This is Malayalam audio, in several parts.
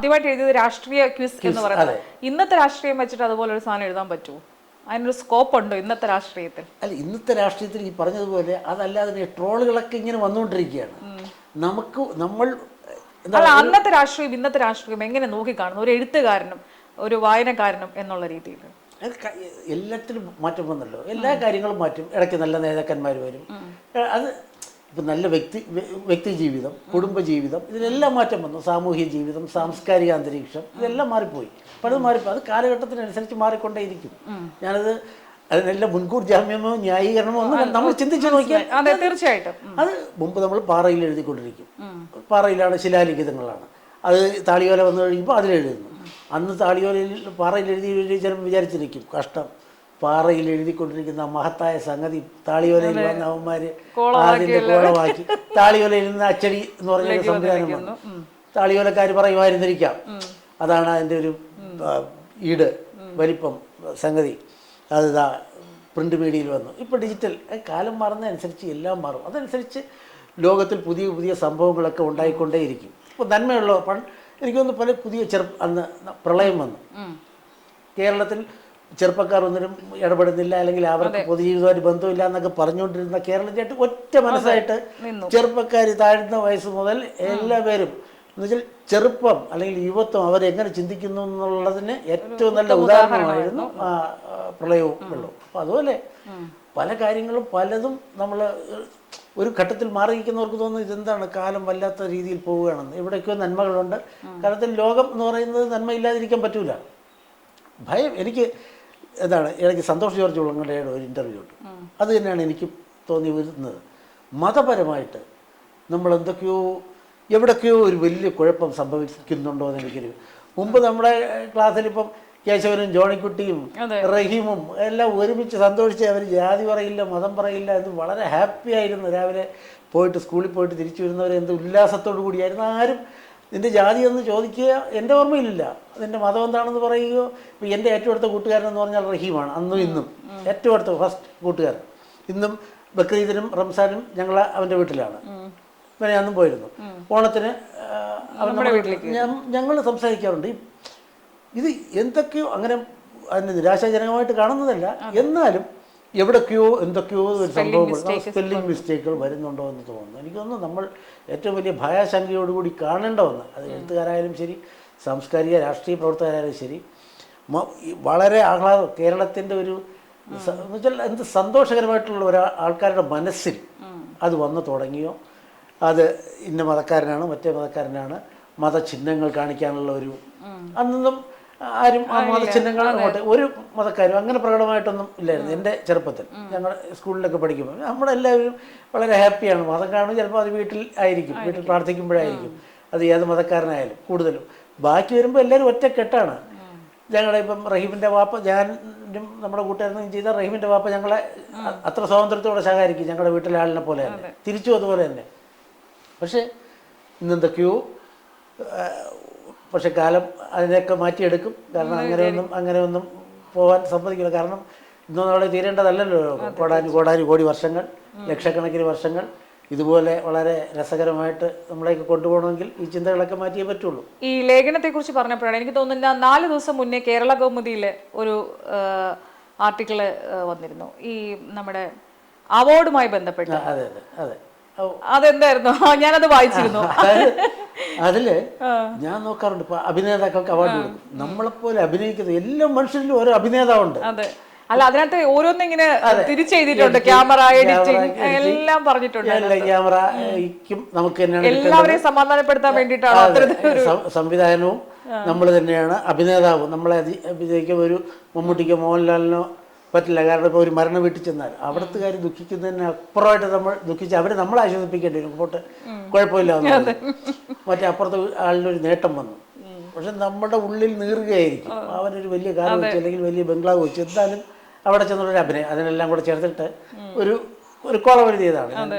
ആദ്യമായിട്ട് എഴുതിയത് രാഷ്ട്രീയ ക്വിസ് എന്ന് പറയുന്നത്. ഇന്നത്തെ രാഷ്ട്രീയം വെച്ചിട്ട് അതുപോലെ ഒരു സാധനം എഴുതാൻ പറ്റുമോ? അതിനൊരു സ്കോപ്പ് ഉണ്ടോ ഇന്നത്തെ രാഷ്ട്രീയത്തിൽ? അല്ല, ഇന്നത്തെ രാഷ്ട്രീയത്തിൽ ഈ പറഞ്ഞതുപോലെ അതല്ലാതെ ട്രോളുകളൊക്കെ ഇങ്ങനെ വന്നുകൊണ്ടിരിക്കുകയാണ്. നമ്മൾ അല്ല, അന്നത്തെ രാഷ്ട്രീയം ഇന്നത്തെ രാഷ്ട്രീയം എങ്ങനെ നോക്കിക്കാണുന്നു ഒരു എഴുത്തുകാരനും ഒരു വായനക്കാരനും എന്നുള്ള രീതിയിൽ? എല്ലാത്തിലും മാറ്റം വന്നല്ലോ, എല്ലാ കാര്യങ്ങളും മാറ്റും. ഇടയ്ക്ക് നല്ല നേതാക്കന്മാർ വരും. അത് ഇപ്പം നല്ല വ്യക്തി ജീവിതം, കുടുംബജീവിതം, ഇതിലെല്ലാം മാറ്റം വന്നു. സാമൂഹ്യ ജീവിതം, സാംസ്കാരിക അന്തരീക്ഷം, ഇതെല്ലാം മാറിപ്പോയി. പലതും മാറിപ്പോയി. അത് കാലഘട്ടത്തിനനുസരിച്ച് മാറിക്കൊണ്ടേയിരിക്കും. ഞാനത് അതിനെല്ലാം മുൻകൂർ ജാമ്യമോ ന്യായീകരണമോ ഒന്നും നമ്മൾ ചിന്തിച്ചു നോക്കിയാൽ തീർച്ചയായിട്ടും അത് മുമ്പ് നമ്മൾ പാറയിൽ എഴുതിക്കൊണ്ടിരിക്കും. പാറയിലാണ്, ശിലാലിഖിതങ്ങളാണ്. അത് താളിയോല വന്നു കഴിയുമ്പോൾ അതിലെഴുതുന്നു. അന്ന് താളിയോലയിൽ പാറയിൽ എഴുതി ചിലപ്പോൾ വിചാരിച്ചിരിക്കും, കഷ്ടം, പാറയിൽ എഴുതിക്കൊണ്ടിരിക്കുന്ന മഹത്തായ സംഗതി താളിയോലയിൽ വന്ന അവന്മാർ അതിൻ്റെ കോളമാക്കി താളിയോലയിൽ നിന്ന് അച്ചടി എന്ന് പറഞ്ഞൊരു സംവിധാനം വന്നു. താളിയോലക്കാർ പറയുമായിരുന്നിരിക്കാം, അതാണ് അതിൻ്റെ ഒരു ഈട് വലിപ്പം സംഗതി. അത് പ്രിൻ്റ് മീഡിയയിൽ വന്നു. ഇപ്പോൾ ഡിജിറ്റൽ. കാലം മാറുന്നതനുസരിച്ച് എല്ലാം മാറും. അതനുസരിച്ച് ലോകത്തിൽ പുതിയ പുതിയ സംഭവങ്ങളൊക്കെ ഉണ്ടായിക്കൊണ്ടേയിരിക്കും. ഇപ്പോൾ നന്മയുള്ള എനിക്കൊന്ന് പല പുതിയ അന്ന് പ്രളയം വന്നു. കേരളത്തിൽ ചെറുപ്പക്കാർ ഒന്നിനും ഇടപെടുന്നില്ല, അല്ലെങ്കിൽ അവർക്ക് പൊതുജീവിതമായിട്ട് ബന്ധമില്ല എന്നൊക്കെ പറഞ്ഞുകൊണ്ടിരുന്ന കേരളത്തിലായിട്ട് ഒറ്റ മനസ്സായിട്ട് ചെറുപ്പക്കാർ താഴ്ന്ന വയസ്സ് മുതൽ എല്ലാവരും എന്നുവെച്ചാൽ ചെറുപ്പം അല്ലെങ്കിൽ യുവത്വം അവരെങ്ങനെ ചിന്തിക്കുന്നു എന്നുള്ളതിന് ഏറ്റവും നല്ല ഉദാഹരണമായിരുന്നു പ്രളയവും വെള്ളവും. അപ്പോൾ അതുപോലെ പല കാര്യങ്ങളും പലതും നമ്മൾ ഒരു ഘട്ടത്തിൽ മാറിയിരിക്കുന്നവർക്ക് തോന്നുന്നു ഇതെന്താണ് കാലം വല്ലാത്ത രീതിയിൽ പോവുകയാണെന്ന്. ഇവിടെയൊക്കെ നന്മകളുണ്ട്. കാലത്തിൽ ലോകം എന്ന് പറയുന്നത് നന്മയില്ലാതിരിക്കാൻ പറ്റൂല. ഭയം എനിക്ക് എന്താണ്, എനിക്ക് സന്തോഷ് ജോർജ് ഉള്ളങ്ങടയുടെ ഒരു ഇൻ്റർവ്യൂ ഉണ്ട്. അത് തന്നെയാണ് എനിക്ക് തോന്നി വരുന്നത്. മതപരമായിട്ട് നമ്മൾ എവിടൊക്കെയോ ഒരു വലിയ കുഴപ്പം സംഭവിക്കുന്നുണ്ടോ എന്ന് എനിക്കൊരു മുമ്പ് നമ്മുടെ ക്ലാസ്സിലിപ്പം കേശവനും ജോണിക്കുട്ടിയും റഹീമും എല്ലാം ഒരുമിച്ച് സന്തോഷിച്ച് അവർ ജാതി പറയില്ല, മതം പറയില്ല എന്ന് വളരെ ഹാപ്പി ആയിരുന്നു. രാവിലെ പോയിട്ട് സ്കൂളിൽ പോയിട്ട് തിരിച്ചു വരുന്നവരെ എന്ത് ഉല്ലാസത്തോടു കൂടിയായിരുന്നു. ആരും നിൻ്റെ ജാതി എന്ന് ചോദിക്കുക എൻ്റെ ഓർമ്മയിലില്ല. നിൻ്റെ മതം എന്താണെന്ന് പറയുകയോ. ഇപ്പോൾ എൻ്റെ ഏറ്റവും അടുത്ത കൂട്ടുകാരനെന്ന് പറഞ്ഞാൽ റഹീമാണ്. അന്നും ഇന്നും ഏറ്റവും അടുത്ത ഫസ്റ്റ് കൂട്ടുകാരൻ. ഇന്നും ബക്രീദിനും റംസാനും ഞങ്ങൾ അവൻ്റെ വീട്ടിലാണ്. പിന്നെ അന്നും പോയിരുന്നു. ഓണത്തിന് അവൻ്റെ വീട്ടിലേക്ക് ഞങ്ങൾ സംസാരിക്കാറുണ്ട്. ഇത് എന്തൊക്കെയോ അങ്ങനെ അതിന് നിരാശാജനകമായിട്ട് കാണുന്നതല്ല, എന്നാലും എവിടൊക്കെയോ എന്തൊക്കെയോ ഒരു സംഭവങ്ങൾ, സ്പെല്ലിംഗ് മിസ്റ്റേക്കുകൾ വരുന്നുണ്ടോ എന്ന് തോന്നുന്നു. എനിക്ക് തോന്നുന്നു നമ്മൾ ഏറ്റവും വലിയ ഭയാശങ്കയോടുകൂടി കാണേണ്ട ഒന്ന്, അത് എഴുത്തുകാരായാലും ശരി, സാംസ്കാരിക രാഷ്ട്രീയ പ്രവർത്തകരായാലും ശരി, വളരെ ആഹ്ലാദം കേരളത്തിൻ്റെ ഒരു എന്നുവെച്ചാൽ എന്ത് സന്തോഷകരമായിട്ടുള്ള ആൾക്കാരുടെ മനസ്സിൽ അത് വന്നു തുടങ്ങിയോ. അത് ഇന്ന മതക്കാരനാണ്, മറ്റേ മതക്കാരനാണ്, മതചിഹ്നങ്ങൾ കാണിക്കാനുള്ള ഒരു അന്നൊന്നും ആരും ആ മതചിഹ്നങ്ങൾ അങ്ങോട്ട് ഒരു മതക്കാരും അങ്ങനെ പ്രകടമായിട്ടൊന്നും ഇല്ലായിരുന്നു. എൻ്റെ ചെറുപ്പത്തിൽ ഞങ്ങൾ സ്കൂളിലൊക്കെ പഠിക്കുമ്പോൾ നമ്മളെല്ലാവരും വളരെ ഹാപ്പിയാണ്. മതം കാണും, ചിലപ്പോൾ അത് വീട്ടിൽ ആയിരിക്കും, വീട്ടിൽ പ്രാർത്ഥിക്കുമ്പോഴായിരിക്കും. അത് ഏത് മതക്കാരനായാലും കൂടുതലും. ബാക്കി വരുമ്പോൾ എല്ലാവരും ഒറ്റക്കെട്ടാണ്. ഞങ്ങളുടെ ഇപ്പം റഹീമിൻ്റെ വാപ്പ, ഞാനും നമ്മുടെ കൂട്ടുകാരനും ചെയ്ത റഹീമിൻ്റെ വാപ്പ ഞങ്ങളെ അത്ര സ്വാതന്ത്ര്യത്തോടെ സഹകരിക്കും, ഞങ്ങളുടെ വീട്ടിലെ ആളിനെ പോലെ തന്നെ. തിരിച്ചും അതുപോലെ തന്നെ. പക്ഷേ ഇന്നെന്തൊക്കെയോ, പക്ഷെ കാലം അതിനെയൊക്കെ മാറ്റിയെടുക്കും. കാരണം അങ്ങനെയൊന്നും പോകാൻ സമ്മതിക്കില്ല. കാരണം ഇന്നൊന്നും അവിടെ തീരേണ്ടതല്ലല്ലോ. കോടാനുകോടി വർഷങ്ങൾ, ലക്ഷക്കണക്കിന് വർഷങ്ങൾ ഇതുപോലെ വളരെ രസകരമായിട്ട് നമ്മളെയൊക്കെ കൊണ്ടുപോകണമെങ്കിൽ ഈ ചിന്തകളൊക്കെ മാറ്റിയേ പറ്റുള്ളൂ. ഈ ലേഖനത്തെക്കുറിച്ച് പറഞ്ഞപ്പോഴാണ് എനിക്ക് തോന്നുന്നത് 4 ദിവസം മുന്നേ കേരള കൗമുദിയിൽ ഒരു ആർട്ടിക്കിള് വന്നിരുന്നു ഈ നമ്മുടെ അവാർഡുമായി ബന്ധപ്പെട്ട്. അതെ അതെ അതെ, അതെന്തായിരുന്നു? ഞാനത് വായിച്ചിരുന്നു. അതില് ഞാൻ നോക്കാറുണ്ട്, ഇപ്പൊ അഭിനേതാക്കൾക്ക് അവാർഡ് കൊടുക്കും. നമ്മളെപ്പോലെ അഭിനയിക്കുന്നത് എല്ലാ മനുഷ്യരിലും ഓരോ അഭിനേതാവുണ്ട്. അല്ല, അതിനകത്ത് ഓരോന്നിങ്ങനെ തിരിച്ചെഴുതിയിട്ടുണ്ട്. ക്യാമറ എഡിറ്റിംഗ് എല്ലാം പറഞ്ഞിട്ടുണ്ട്. ക്യാമറയ്ക്കും നമുക്ക് തന്നെയാണ്, എല്ലാവരെയും സമാധാനപ്പെടുത്താൻ വേണ്ടിയിട്ടാണ്. സംവിധാനവും നമ്മൾ തന്നെയാണ്, അഭിനേതാവും നമ്മളെ അഭിനയിക്കുമ്പോൾ ഒരു മമ്മൂട്ടിക്കോ മോഹൻലാലിനോ പറ്റില്ല. കാരണം ഇപ്പോൾ ഒരു മരണ വീട്ടിൽ ചെന്നാൽ അവിടുത്തെ കാര്യം ദുഃഖിക്കുന്നതിന് അപ്പുറമായിട്ട് നമ്മൾ ദുഃഖിച്ച് അവരെ നമ്മളെ ആശ്വസിപ്പിക്കേണ്ടി വരും. പോട്ട് കുഴപ്പമില്ല, മറ്റേ അപ്പുറത്തെ ആളിനൊരു നേട്ടം വന്നു. പക്ഷെ നമ്മുടെ ഉള്ളിൽ നീറുകയായിരിക്കും. അവനൊരു വലിയ കാർ വെച്ച് അല്ലെങ്കിൽ വലിയ ബംഗ്ലാവ് വെച്ച് എന്തായാലും അവിടെ ചെന്നുള്ളൊരു അഭിനയം, അതിനെല്ലാം കൂടെ ചേർത്തിട്ട് ഒരു ഒരു കോളം എഴുതിയതാണ്.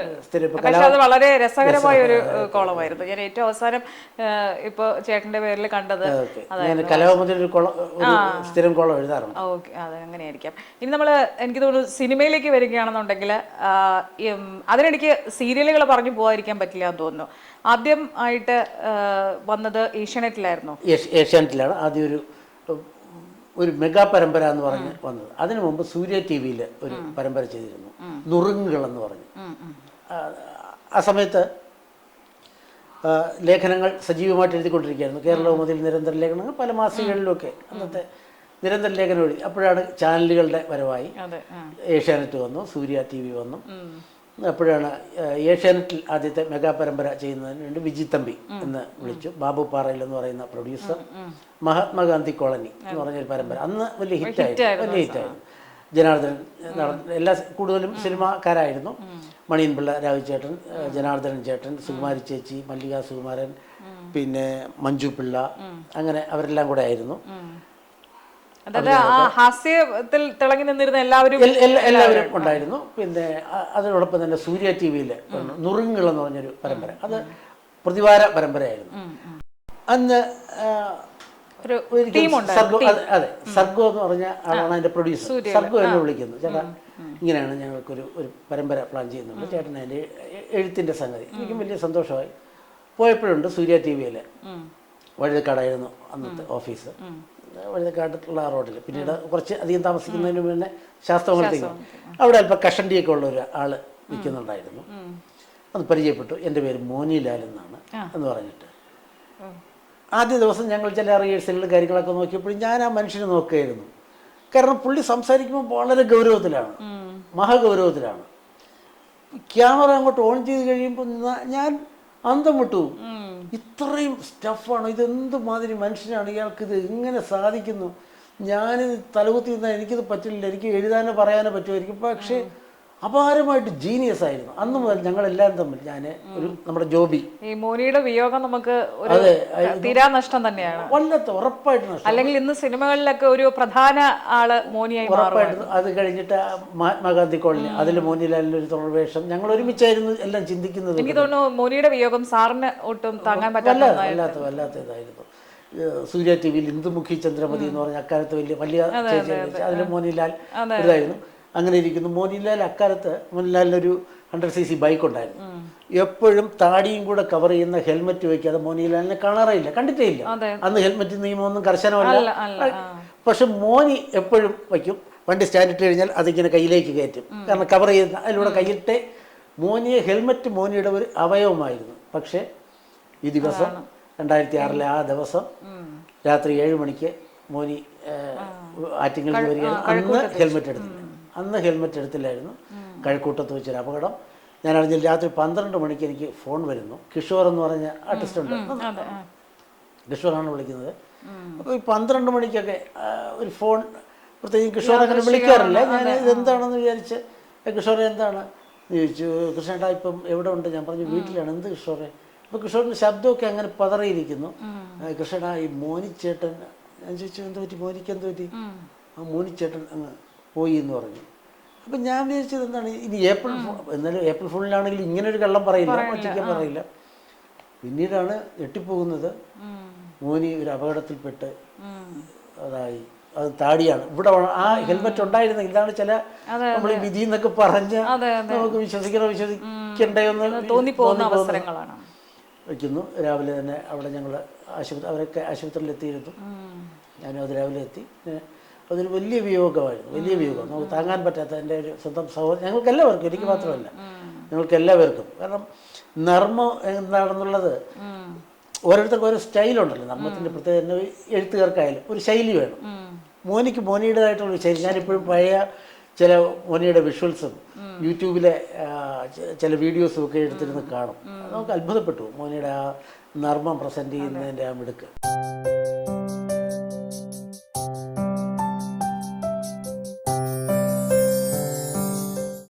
സ്ഥിരം ഇപ്പോൾ പക്ഷെ അത് വളരെ രസകരമായ ഒരു കോളമായിരുന്നു. ഞാൻ ഏറ്റവും അവസാനം ഇപ്പൊ ചേട്ടന്റെ പേരിൽ കണ്ടത് ഞാൻ കലാകൗമുദിയിൽ ഒരു സ്ഥിരം കോളം എഴുതാറുണ്ട്. ഓക്കെ, അത് അങ്ങനെയായിരിക്കാം. ഇനി നമ്മൾ എനിക്ക് തോന്നുന്നു സിനിമയിലേക്ക് വരികയാണെന്നുണ്ടെങ്കിൽ അതിനെനിക്ക് സീരിയലുകൾ പറഞ്ഞു പോകാതിരിക്കാൻ പറ്റില്ല എന്ന് തോന്നുന്നു. ആദ്യം ആയിട്ട് വന്നത് ഏഷ്യാനെറ്റിലായിരുന്നു. ഏഷ്യാനെറ്റിലാണ് ആദ്യം ഒരു മെഗാ പരമ്പര എന്ന് പറഞ്ഞ് വന്നത്. അതിനു മുമ്പ് സൂര്യ ടി വിയിൽ ഒരു പരമ്പര ചെയ്തിരുന്നു, നുറുങ്ങുകൾ എന്ന് പറഞ്ഞു. ആ സമയത്ത് ലേഖനങ്ങൾ സജീവമായിട്ട് എഴുതിക്കൊണ്ടിരിക്കുകയായിരുന്നു. കേരളകൗമുദിയിൽ നിരന്തര ലേഖനങ്ങൾ, പല മാസികകളിലുമൊക്കെ അന്നത്തെ നിരന്തര ലേഖനം എഴുതി. അപ്പോഴാണ് ചാനലുകളുടെ വരവായി. ഏഷ്യാനെറ്റ് വന്നു, സൂര്യ ടി വി വന്നു. അപ്പോഴാണ് ഏഷ്യാനെറ്റിൽ ആദ്യത്തെ മെഗാ പരമ്പര ചെയ്യുന്നതിന് വേണ്ടി വിജി തമ്പി എന്ന് വിളിച്ചു. ബാബു പാറയിൽ എന്ന് പറയുന്ന പ്രൊഡ്യൂസർ മഹാത്മാഗാന്ധി കോളനി എന്ന് പറഞ്ഞൊരു പരമ്പര അന്ന് വലിയ ഹിറ്റായിരുന്നു. ജനാർദ്ദനൻ എല്ലാ കൂടുതലും സിനിമാക്കാരായിരുന്നു. മണിയൻ പിള്ള, രാഘുചേട്ടൻ, ജനാർദ്ദനൻ ചേട്ടൻ, സുകുമാരി ചേച്ചി, മല്ലിക സുകുമാരൻ, പിന്നെ മഞ്ജു പിള്ള, അങ്ങനെ അവരെല്ലാം കൂടെ ആയിരുന്നു. അതായത് ആ ഹാസ്യത്തിൽ തിളങ്ങി നിന്നിരുന്ന എല്ലാവരും ഉണ്ടായിരുന്നു. പിന്നെ അതിനോടൊപ്പം തന്നെ സൂര്യ ടി വിയിൽ നുറുങ്ങുകൾ എന്ന് പറഞ്ഞൊരു പരമ്പര, അത് പ്രതിവാര പരമ്പരയായിരുന്നു. അന്ന് സർഗോ എന്ന് പറഞ്ഞ ആളാണ് അതിന്റെ പ്രൊഡ്യൂസർ. സർഗോ എന്നെ വിളിക്കുന്നു, ചേട്ടാ ഇങ്ങനെയാണ് ഞങ്ങൾക്കൊരു പരമ്പര പ്ലാൻ ചെയ്യുന്നുണ്ട്, ചേട്ടൻ അതിൻ്റെ എഴുത്തിൻ്റെ സംഗതി. എനിക്കും വലിയ സന്തോഷമായി. പോയപ്പോഴുണ്ട് സൂര്യ ടി വിയിൽ വഴുതക്കാടായിരുന്നു അന്നത്തെ ഓഫീസ്. വഴുതക്കാട്ടുള്ള ആ റോഡിൽ. പിന്നീട് കുറച്ച് അധികം താമസിക്കുന്നതിന് മുന്നേ ശാസ്ത്രമംഗലത്തേക്ക് അവിടെ അല്പം കഷണ്ടിയൊക്കെ ഉള്ള ഒരു ആൾ നിൽക്കുന്നുണ്ടായിരുന്നു. അത് പരിചയപ്പെട്ടു. എൻ്റെ പേര് മോനിലാൽ എന്നാണ് എന്ന് പറഞ്ഞിട്ട്. ആദ്യ ദിവസം ഞങ്ങൾ ചില റിഹേഴ്സലുകൾ കാര്യങ്ങളൊക്കെ നോക്കിയപ്പോൾ ഞാൻ ആ മനുഷ്യനെ നോക്കുകയായിരുന്നു. കാരണം പുള്ളി സംസാരിക്കുമ്പോൾ വളരെ ഗൗരവത്തിലാണ്, മഹാഗൗരവത്തിലാണ്. ക്യാമറ അങ്ങോട്ട് ഓൺ ചെയ്ത് കഴിയുമ്പോൾ ഞാൻ അന്തം വിട്ടു. ഇത്രയും സ്റ്റഫാണ്, ഇതെന്ത് മാതിരി മനുഷ്യനാണ്, ഇയാൾക്ക് ഇത് എങ്ങനെ സാധിക്കുന്നു? ഞാനിത് തലകുത്തി നിന്നാൽ എനിക്കിത് പറ്റില്ല, എനിക്ക് എഴുതാനോ പറയാനോ പറ്റുമായിരിക്കും. പക്ഷേ അപാരമായിട്ട് ജീനിയസ് ആയിരുന്നു. അന്ന് മുതൽ ഞങ്ങളെല്ലാവരും തമ്മിൽ, ഞാൻ നമ്മുടെ ജോബി, ഈ മോനിയുടെ വിയോഗം നമുക്ക് തീരാ നഷ്ടം തന്നെയാണ്. വല്ലത്തെ ഉറപ്പായിട്ട് നഷ്ടം. അല്ലെങ്കിൽ ഇന്ന് സിനിമകളിലൊക്കെ ഒരു പ്രധാന ആള് മോനിയായി ഉറപ്പായിരുന്നു. അത് കഴിഞ്ഞിട്ട് മഹാത്മാഗാന്ധി കോളനി, അതിൽ മോനിലാലിൻ്റെ ഒരു തുടർ വേഷം, ഞങ്ങൾ ഒരുമിച്ചായിരുന്നു എല്ലാം ചിന്തിക്കുന്നത്. എനിക്ക് തോന്നുന്നു മോനിയുടെ വിയോഗം സാറിന് ഒട്ടും താങ്ങാൻ വല്ലാത്ത ഇതായിരുന്നു. സൂര്യ ടി വിയിൽ ഇന്ദുമുഖി ചന്ദ്രമതി എന്ന് പറഞ്ഞ അക്കാലത്ത് വലിയ അതിൽ മോനിലാൽ ഇതായിരുന്നു. അങ്ങനെ ഇരിക്കുന്നു. മോനിലാൽ അക്കാലത്ത് മോനിലാലിനൊരു 100cc ബൈക്ക് ഉണ്ടായിരുന്നു. എപ്പോഴും താടിയും കൂടെ കവർ ചെയ്യുന്ന ഹെൽമെറ്റ് വയ്ക്കാതെ മോനിലാലിനെ കാണാറില്ല, കണ്ടിട്ടേ ഇല്ല. അന്ന് ഹെൽമെറ്റ് നിയമമൊന്നും കർശനമല്ല. പക്ഷെ മോനി എപ്പോഴും വയ്ക്കും. വണ്ടി സ്റ്റാൻഡിട്ട് കഴിഞ്ഞാൽ അതിങ്ങനെ കയ്യിലേക്ക് കയറ്റും, കാരണം കവർ ചെയ്യുന്ന അതിലൂടെ കയ്യിട്ടെ. ഹെൽമെറ്റ് മോനിയുടെ ഒരു അവയവമായിരുന്നു. പക്ഷേ ഈ ദിവസം 2006 ആ ദിവസം രാത്രി 7 മണിക്ക് മോനി ആറ്റിങ്ങൽ വരികയാണ്. അന്ന് ഹെൽമെറ്റ് എടുത്തില്ലായിരുന്നു. കഴക്കൂട്ടത്ത് വെച്ചൊരു അപകടം. ഞാൻ അറിഞ്ഞില്ല. രാത്രി 12 മണിക്ക് എനിക്ക് ഫോൺ വരുന്നു. കിഷോർ എന്ന് പറഞ്ഞ ആർട്ടിസ്റ്റ് ഉണ്ട്, കിഷോറാണ് വിളിക്കുന്നത്. അപ്പോൾ ഈ 12 മണിക്കൊക്കെ ഒരു ഫോൺ, പ്രത്യേകിച്ച് കിഷോർ അങ്ങനെ വിളിക്കാറില്ല. ഞാൻ ഇതെന്താണെന്ന് വിചാരിച്ച്, കിഷോറെ എന്താണ് ചോദിച്ചു. കൃഷ്ണേട്ടാ ഇപ്പം എവിടെ ഉണ്ട്? ഞാൻ പറഞ്ഞു വീട്ടിലാണ്. എന്ത് കിഷോറെ? അപ്പോൾ കിഷോറിൻ്റെ ശബ്ദമൊക്കെ അങ്ങനെ പതറിയിരിക്കുന്നു. കൃഷ്ണേട്ടാ ഈ മോനിച്ചേട്ടൻ, ഞാൻ ചോദിച്ചു എന്ത് പറ്റി, മോനിക്ക് എന്ത് പറ്റി? ആ മോനിച്ചേട്ടൻ അങ്ങ് പോയി എന്ന് പറഞ്ഞു. അപ്പം ഞാൻ വിചാരിച്ചത് എന്താണ്, ഇനി എന്നാലും ഏപ്രിൽ ഫുള്ളിലാണെങ്കിൽ ഇങ്ങനൊരു കള്ളം പറയില്ല, ഒറ്റയ്ക്ക് പറയില്ല. പിന്നീടാണ് ഞെട്ടിപ്പോകുന്നത്. മോനി ഒരു അപകടത്തിൽപ്പെട്ട് അതായി. അത് താടിയാണ് ഇവിടെ. ആ ഹെൽമെറ്റ് ഉണ്ടായിരുന്നു. ഇതാണ് ചില നമ്മൾ വിധി എന്നൊക്കെ പറഞ്ഞ് നമുക്ക് വിശ്വസിക്കണ്ടേന്ന് തോന്നിപ്പോകുന്ന അവസരങ്ങളാണ്. വയ്ക്കുന്നു. രാവിലെ തന്നെ അവിടെ ഞങ്ങൾ അവരൊക്കെ ആശുപത്രിയിൽ എത്തിയിരുന്നു. ഞാനും അത് രാവിലെ എത്തി. അതൊരു വലിയ വിയോഗമായിരുന്നു, വലിയ വിയോഗം. നമുക്ക് താങ്ങാൻ പറ്റാത്ത എൻ്റെ ഒരു സ്വന്തം സഹോദരൻ, ഞങ്ങൾക്കെല്ലാവർക്കും, എനിക്ക് മാത്രമല്ല ഞങ്ങൾക്കെല്ലാവർക്കും. കാരണം നർമ്മം എന്താണെന്നുള്ളത് ഓരോരുത്തർക്കും ഓരോ സ്റ്റൈലുണ്ടല്ലോ. നർമ്മത്തിൻ്റെ പ്രത്യേകത എഴുത്തുകാർക്കായാലും ഒരു ശൈലി വേണം. മോനിക്ക് മോനിയുടേതായിട്ടുള്ളൊരു ശൈലി. ഞാനിപ്പോഴും പഴയ ചില മോനിയുടെ വിഷ്വൽസും യൂട്യൂബിലെ ചില വീഡിയോസും ഒക്കെ എടുത്തിരുന്ന് കാണും. നമുക്ക് അത്ഭുതപ്പെട്ടു മോനിയുടെ ആ നർമ്മം പ്രസൻറ്റ് ചെയ്യുന്നതിൻ്റെ ആ മിടുക്ക്.